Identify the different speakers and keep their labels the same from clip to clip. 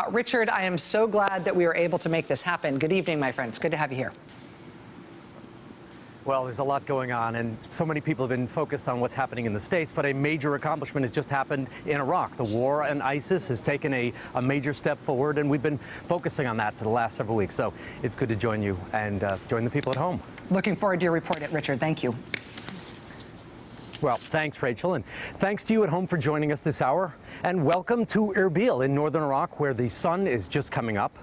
Speaker 1: Richard, I am so glad that we were able to make this happen. Good evening, my friends. Good to have you here.
Speaker 2: Well, there's a lot going on, and so many people have been focused on what's happening in the States, but a major accomplishment has just happened in Iraq. The war on ISIS has taken a major step forward, and we've been focusing on that for the last several weeks. So it's good to join you and join the people at home.
Speaker 1: Looking forward to your report, Richard. Thank you.
Speaker 2: Well, thanks, Rachel, and thanks to you at home for joining us this hour. And welcome to Erbil in northern Iraq, where the sun is just coming up.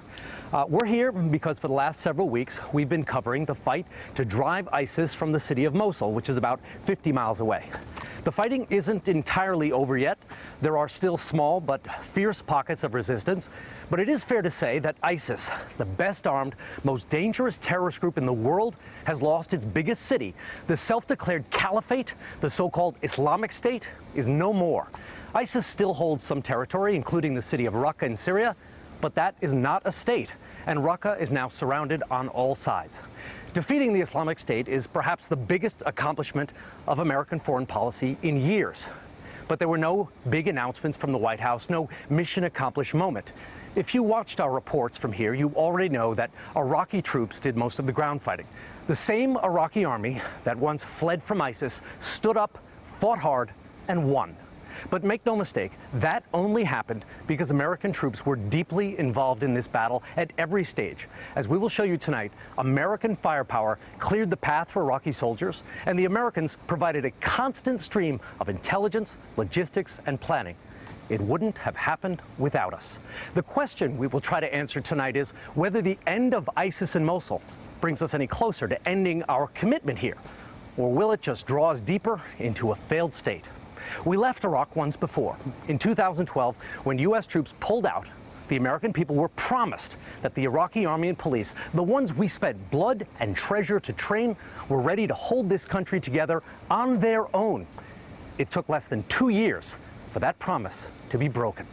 Speaker 2: We're here because for the last several weeks, we've been covering the fight to drive ISIS from the city of Mosul, which is about 50 miles away. The fighting isn't entirely over yet. There are still small but fierce pockets of resistance. But it is fair to say that ISIS, the best armed, most dangerous terrorist group in the world, has lost its biggest city. The self-declared caliphate, the so-called Islamic State, is no more. ISIS still holds some territory, including the city of Raqqa in Syria, but that is not a state, and Raqqa is now surrounded on all sides. Defeating the Islamic State is perhaps the biggest accomplishment of American foreign policy in years. But there were no big announcements from the White House, no mission accomplished moment. If you watched our reports from here, you already know that Iraqi troops did most of the ground fighting. The same Iraqi army that once fled from ISIS stood up, fought hard, and won. But make no mistake, that only happened because American troops were deeply involved in this battle at every stage. As we will show you tonight, American firepower cleared the path for Iraqi soldiers, and the Americans provided a constant stream of intelligence, logistics, and planning. It wouldn't have happened without us. The question we will try to answer tonight is whether the end of ISIS in Mosul brings us any closer to ending our commitment here, or will it just draw us deeper into a failed state? We left Iraq once before. In 2012, when U.S. troops pulled out, the American people were promised that the Iraqi army and police, the ones we spent blood and treasure to train, were ready to hold this country together on their own. It took less than 2 years for that promise to be broken.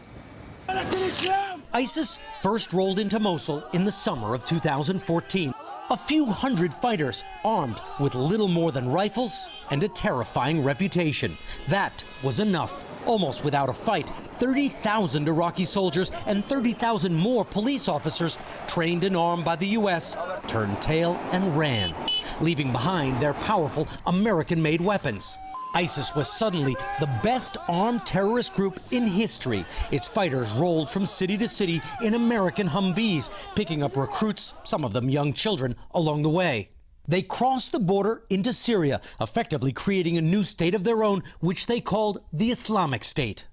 Speaker 3: ISIS first rolled into Mosul in the summer of 2014. A few hundred fighters armed with little more than rifles and a terrifying reputation. That was enough. Almost without a fight, 30,000 Iraqi soldiers and 30,000 more police officers, trained and armed by the U.S., turned tail and ran, leaving behind their powerful American-made weapons. ISIS was suddenly the best armed terrorist group in history. Its fighters rolled from city to city in American Humvees, picking up recruits, some of them young children, along the way. They crossed the border into Syria, effectively creating a new state of their own, which they called the Islamic State.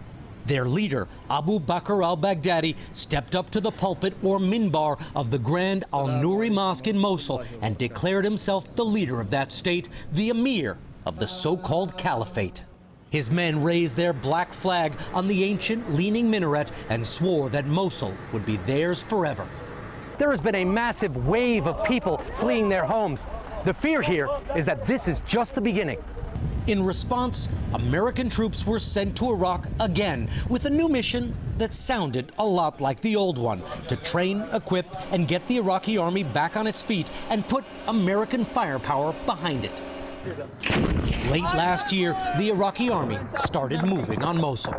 Speaker 3: Their leader, Abu Bakr al-Baghdadi, stepped up to the pulpit or minbar of the Grand Al-Nouri Mosque in Mosul and declared himself the leader of that state, the emir of the so-called caliphate. His men raised their black flag on the ancient leaning minaret and swore that Mosul would be theirs forever.
Speaker 2: There has been a massive wave of people fleeing their homes. The fear here is that this is just the beginning.
Speaker 3: In response, American troops were sent to Iraq again with a new mission that sounded a lot like the old one: to train, equip, and get the Iraqi army back on its feet and put American firepower behind it. Late last year, the Iraqi army started moving on Mosul.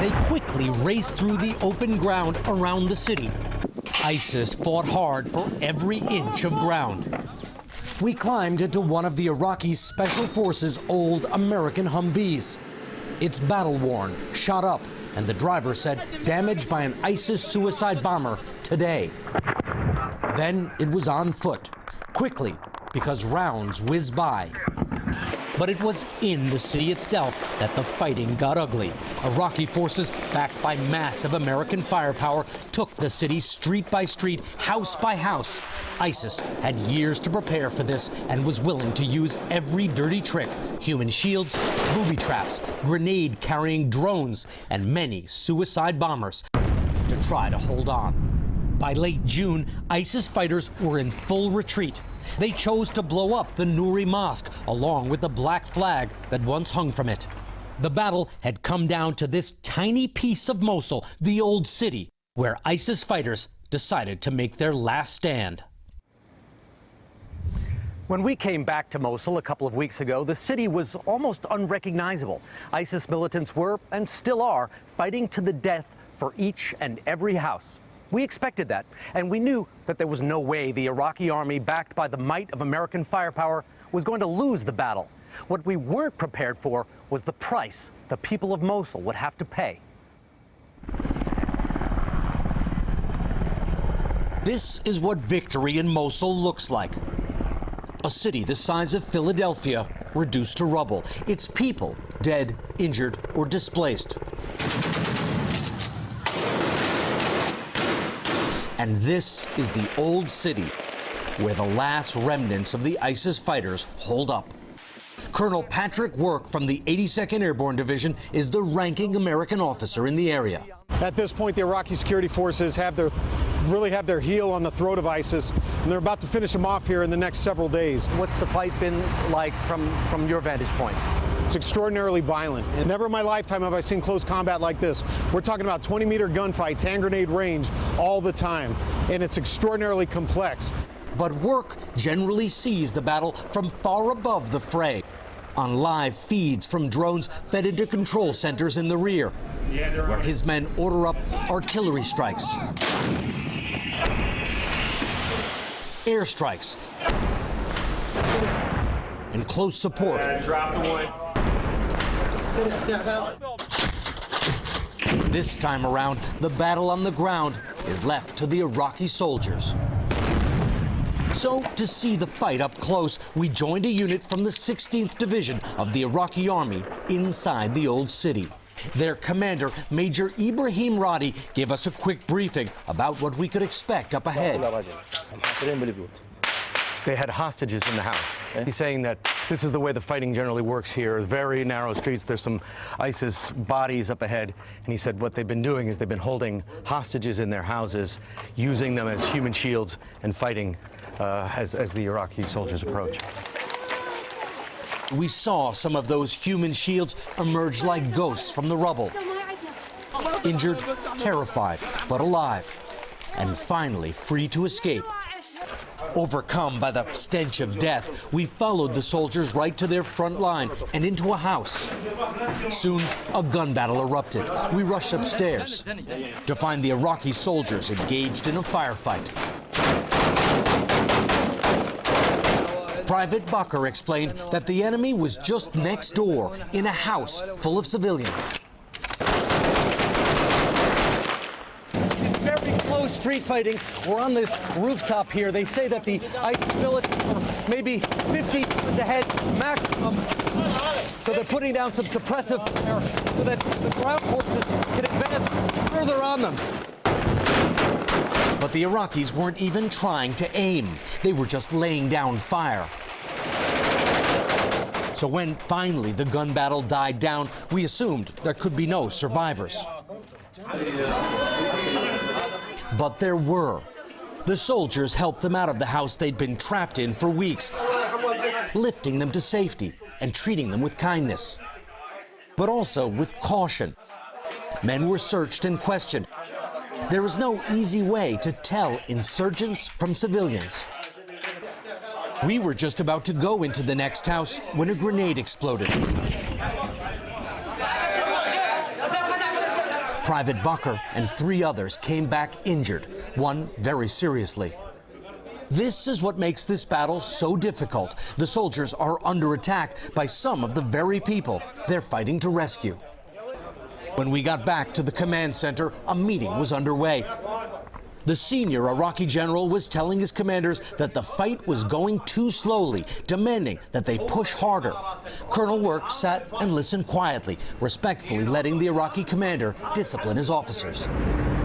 Speaker 3: They quickly raced through the open ground around the city. ISIS fought hard for every inch of ground. We climbed into one of the Iraqi Special Forces' old American Humvees. It's battle-worn, shot up, and the driver said damaged by an ISIS suicide bomber today. Then it was on foot, quickly, because rounds whizzed by. But it was in the city itself that the fighting got ugly. Iraqi forces, backed by massive American firepower, took the city street by street, house by house. ISIS had years to prepare for this and was willing to use every dirty trick: human shields, booby traps, grenade-carrying drones, and many suicide bombers to try to hold on. By late June, ISIS fighters were in full retreat. They chose to blow up the Nouri Mosque, along with the black flag that once hung from it. The battle had come down to this tiny piece of Mosul, the old city, where ISIS fighters decided to make their last stand.
Speaker 2: When we came back to Mosul a couple of weeks ago, the city was almost unrecognizable. ISIS militants were, and still are, fighting to the death for each and every house. We expected that, and we knew that there was no way the Iraqi army, backed by the might of American firepower, was going to lose the battle. What we weren't prepared for was the price the people of Mosul would have to pay.
Speaker 3: This is what victory in Mosul looks like. A city the size of Philadelphia reduced to rubble. Its people dead, injured, or displaced. And this is the old city where the last remnants of the ISIS fighters hold up. Colonel Patrick Work from the 82nd Airborne Division is the ranking American officer in the area.
Speaker 4: At this point, the Iraqi security forces really have their heel on the throat of ISIS, and they're about to finish them off here in the next several days.
Speaker 2: What's the fight been like from your vantage point?
Speaker 4: It's extraordinarily violent, and never in my lifetime have I seen close combat like this. We're talking about 20-meter gunfights, hand grenade range, all the time, and it's extraordinarily complex.
Speaker 3: But Work generally sees the battle from far above the fray, on live feeds from drones fed into control centers in the rear, where his men order up artillery strikes, airstrikes, and close support. This time around, the battle on the ground is left to the Iraqi soldiers. So, to see the fight up close, we joined a unit from the 16th Division of the Iraqi Army inside the old city. Their commander, Major Ibrahim Radi, gave us a quick briefing about what we could expect up ahead.
Speaker 2: They had hostages in the house. He's saying that this is the way the fighting generally works here. Very narrow streets. There's some ISIS bodies up ahead. And he said what they've been doing is they've been holding hostages in their houses, using them as human shields and fighting as the Iraqi soldiers approach.
Speaker 3: We saw some of those human shields emerge like ghosts from the rubble. Injured, terrified, but alive. And finally free to escape. Overcome by the stench of death, we followed the soldiers right to their front line and into a house. Soon, a gun battle erupted. We rushed upstairs to find the Iraqi soldiers engaged in a firefight. Private Bakr explained that the enemy was just next door in a house full of civilians.
Speaker 2: Street fighting. We're on this rooftop here. They say that the ISIS militants are maybe 50 yards ahead maximum. So they're putting down some suppressive fire so that the ground forces can advance further on them.
Speaker 3: But the Iraqis weren't even trying to aim. They were just laying down fire. So when finally the gun battle died down, we assumed there could be no survivors. But there were. The soldiers helped them out of the house they'd been trapped in for weeks, lifting them to safety and treating them with kindness, but also with caution. Men were searched and questioned. There was no easy way to tell insurgents from civilians. We were just about to go into the next house when a grenade exploded. Private Bakr and 3 others came back injured, one very seriously. This is what makes this battle so difficult. The soldiers are under attack by some of the very people they're fighting to rescue. When we got back to the command center, a meeting was underway. The senior Iraqi general was telling his commanders that the fight was going too slowly, demanding that they push harder. Colonel Work sat and listened quietly, respectfully letting the Iraqi commander discipline his officers.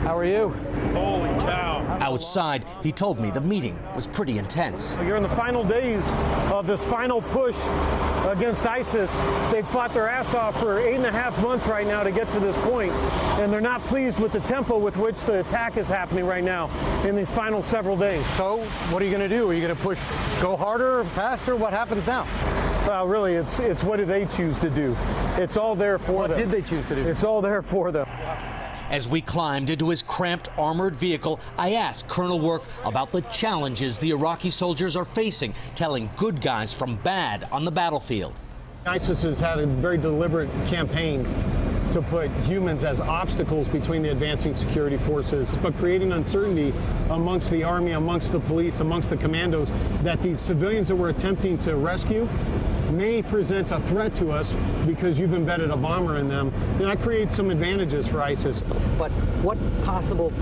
Speaker 2: How are you?
Speaker 4: Holy cow.
Speaker 3: Outside, he told me the meeting was pretty intense.
Speaker 4: You're in the final days of this final push against ISIS. They've fought their ass off for 8.5 months right now to get to this point, and they're not pleased with the tempo with which the attack is happening right now in these final several days.
Speaker 2: So, what are you going to do? Are you going to push, go harder, faster? What happens now?
Speaker 4: Well, really, it's what do they choose to do? It's all there for them.
Speaker 2: What did they choose to do?
Speaker 4: It's all there for them.
Speaker 3: As we climbed into his cramped armored vehicle, I asked Colonel Work about the challenges the Iraqi soldiers are facing, telling good guys from bad on the battlefield.
Speaker 4: ISIS has had a very deliberate campaign to put humans as obstacles between the advancing security forces, but creating uncertainty amongst the army, amongst the police, amongst the commandos, that these civilians that we're attempting to rescue may present a threat to us because you've embedded a bomber in them. And that creates some advantages for ISIS.
Speaker 2: But what possible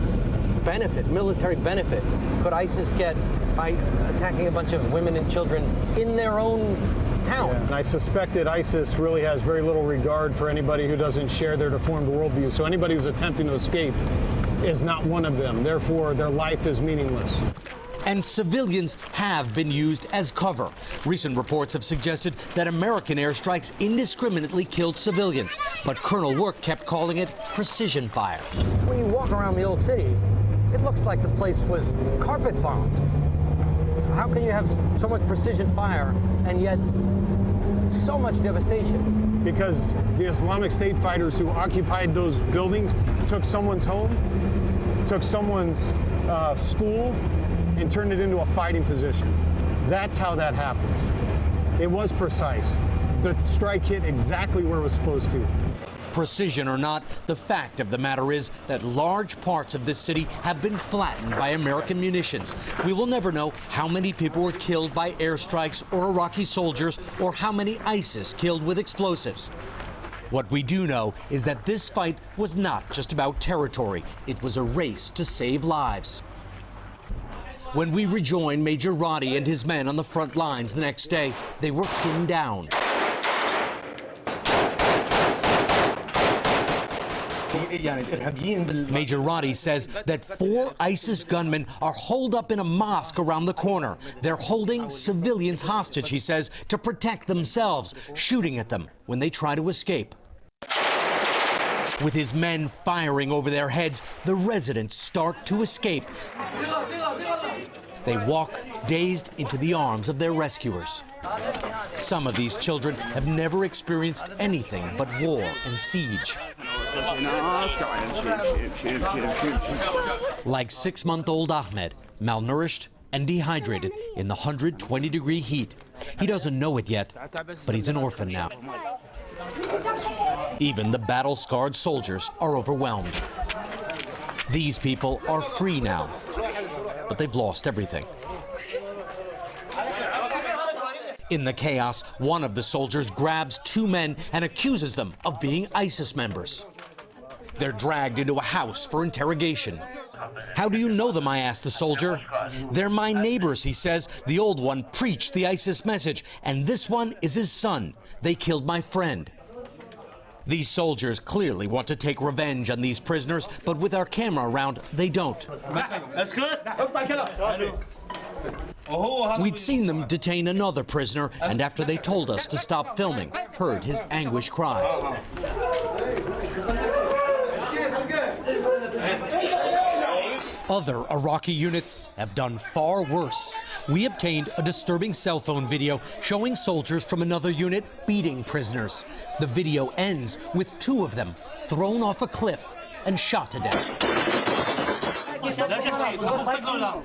Speaker 2: benefit, military benefit, could ISIS get by attacking a bunch of women and children in their own town?
Speaker 4: And I suspect that ISIS really has very little regard for anybody who doesn't share their deformed worldview. So anybody who's attempting to escape is not one of them. Therefore, their life is meaningless.
Speaker 3: And civilians have been used as cover. Recent reports have suggested that American airstrikes indiscriminately killed civilians, but Colonel Work kept calling it precision fire.
Speaker 2: When you walk around the old city, it looks like the place was carpet bombed. How can you have so much precision fire and yet so much devastation?
Speaker 4: Because the Islamic State fighters who occupied those buildings took someone's home, took someone's school, and turned it into a fighting position. That's how that happens. It was precise. The strike hit exactly where it was supposed to.
Speaker 3: Precision or not, the fact of the matter is that large parts of this city have been flattened by American munitions. We will never know how many people were killed by airstrikes or Iraqi soldiers, or how many ISIS killed with explosives. What we do know is that this fight was not just about territory. It was a race to save lives. When we rejoined Major Roddy and his men on the front lines the next day, they were pinned down. Major Roddy says that 4 ISIS gunmen are holed up in a mosque around the corner. They're holding civilians hostage, he says, to protect themselves, shooting at them when they try to escape. With his men firing over their heads, the residents start to escape. They walk, dazed, into the arms of their rescuers. Some of these children have never experienced anything but war and siege. Like 6-month-old Ahmed, malnourished and dehydrated in the 120-degree heat. He doesn't know it yet, but he's an orphan now. Even the battle-scarred soldiers are overwhelmed. These people are free now, but they've lost everything. In the chaos, one of the soldiers grabs 2 men and accuses them of being ISIS members. They're dragged into a house for interrogation. How do you know them, I asked the soldier. They're my neighbors, he says. The old one preached the ISIS message, and this one is his son. They killed my friend. These soldiers clearly want to take revenge on these prisoners, but with our camera around, they don't. We'd seen them detain another prisoner, and after they told us to stop filming, heard his anguished cries. Other Iraqi units have done far worse. We obtained a disturbing cell phone video showing soldiers from another unit beating prisoners. The video ends with 2 of them thrown off a cliff and shot to death.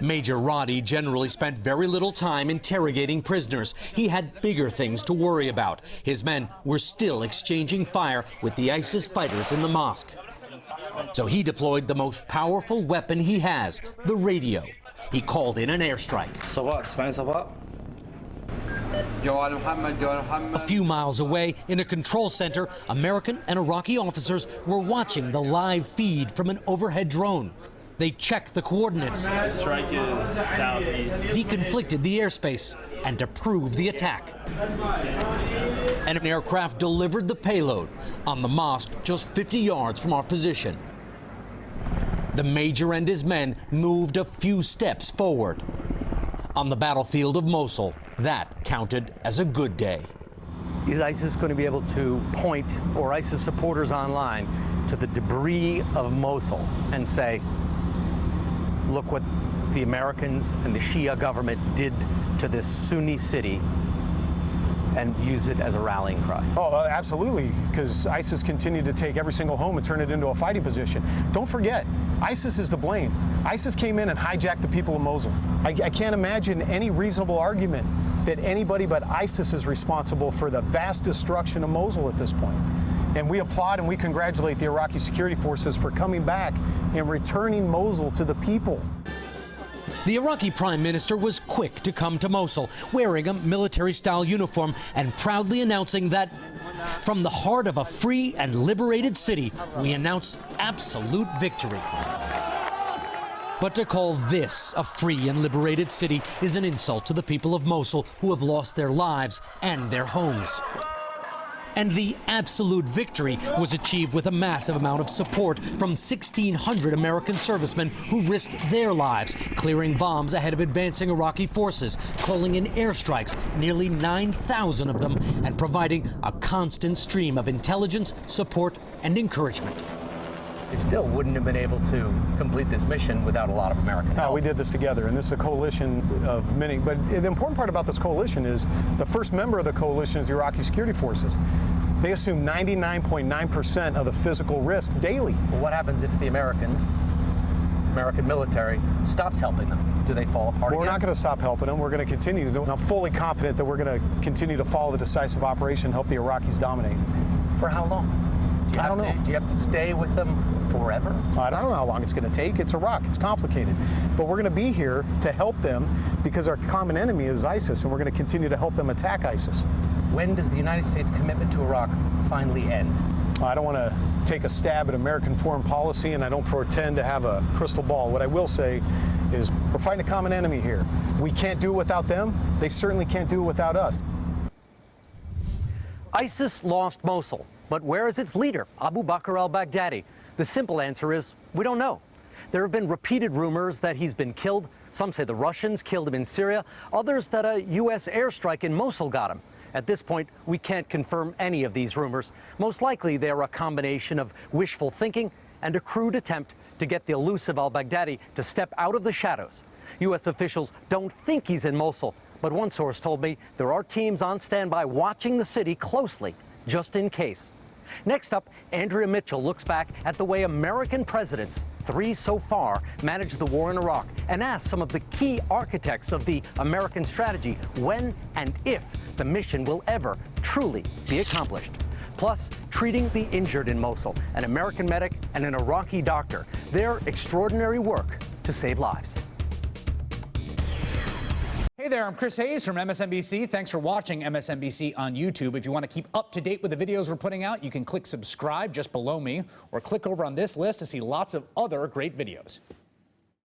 Speaker 3: Major Roddy generally spent very little time interrogating prisoners. He had bigger things to worry about. His men were still exchanging fire with the ISIS fighters in the mosque. So he deployed the most powerful weapon he has, the radio. He called in an airstrike. A few miles away, in a control center, American and Iraqi officers were watching the live feed from an overhead drone. They checked the coordinates,
Speaker 5: strike is southeast,
Speaker 3: deconflicted the airspace, and approved the attack. And an aircraft delivered the payload on the mosque just 50 yards from our position. The major and his men moved a few steps forward. On the battlefield of Mosul, that counted as a good day.
Speaker 2: Is ISIS going to be able to point, or ISIS supporters online, to the debris of Mosul and say, look what the Americans and the Shia government did to this Sunni city, and use it as a rallying cry?
Speaker 4: Oh, absolutely, because ISIS continued to take every single home and turn it into a fighting position. Don't forget, ISIS is to blame. ISIS came in and hijacked the people of Mosul. I can't imagine any reasonable argument that anybody but ISIS is responsible for the vast destruction of Mosul at this point. And we applaud and we congratulate the Iraqi security forces for coming back and returning Mosul to the people.
Speaker 3: The Iraqi Prime Minister was quick to come to Mosul, wearing a military-style uniform and proudly announcing that from the heart of a free and liberated city, we announce absolute victory. But to call this a free and liberated city is an insult to the people of Mosul who have lost their lives and their homes. And the absolute victory was achieved with a massive amount of support from 1,600 American servicemen who risked their lives, clearing bombs ahead of advancing Iraqi forces, calling in airstrikes, nearly 9,000 of them, and providing a constant stream of intelligence, support, and encouragement.
Speaker 2: They still wouldn't have been able to complete this mission without a lot of American help.
Speaker 4: No, we did this together, and this is a coalition of many. But the important part about this coalition is the first member of the coalition is the Iraqi security forces. They assume 99.9% of the physical risk daily.
Speaker 2: Well, what happens if the American military stops helping them? Do they fall apart
Speaker 4: Well, we're
Speaker 2: again?
Speaker 4: not going to stop helping them. We're going to continue to do it. I'm fully confident that we're going to continue to follow the decisive operation and help the Iraqis dominate.
Speaker 2: For how long?
Speaker 4: I don't know.
Speaker 2: Do you have to stay with them forever?
Speaker 4: I don't know how long it's going to take. It's Iraq. It's complicated. But we're going to be here to help them because our common enemy is ISIS, and we're going to continue to help them attack ISIS.
Speaker 2: When does the United States commitment to Iraq finally end?
Speaker 4: I don't want to take a stab at American foreign policy, and I don't pretend to have a crystal ball. What I will say is we're fighting a common enemy here. We can't do it without them. They certainly can't do it without us.
Speaker 2: ISIS lost Mosul, but where is its leader, Abu Bakr al-Baghdadi? The simple answer is we don't know. There have been repeated rumors that he's been killed. Some say the Russians killed him in Syria, others that a U.S. airstrike in Mosul got him. At this point, we can't confirm any of these rumors. Most likely, they're a combination of wishful thinking and a crude attempt to get the elusive al-Baghdadi to step out of the shadows. U.S. officials don't think he's in Mosul, but one source told me there are teams on standby watching the city closely, just in case. Next up, Andrea Mitchell looks back at the way American presidents, 3 so far, managed the war in Iraq and asks some of the key architects of the American strategy when and if the mission will ever truly be accomplished. Plus, treating the injured in Mosul, an American medic and an Iraqi doctor, their extraordinary work to save lives.
Speaker 6: Hey there, I'm Chris Hayes from MSNBC. Thanks for watching MSNBC on YouTube. If you want to keep up to date with the videos we're putting out, you can click subscribe just below me or click over on this list to see lots of other great videos.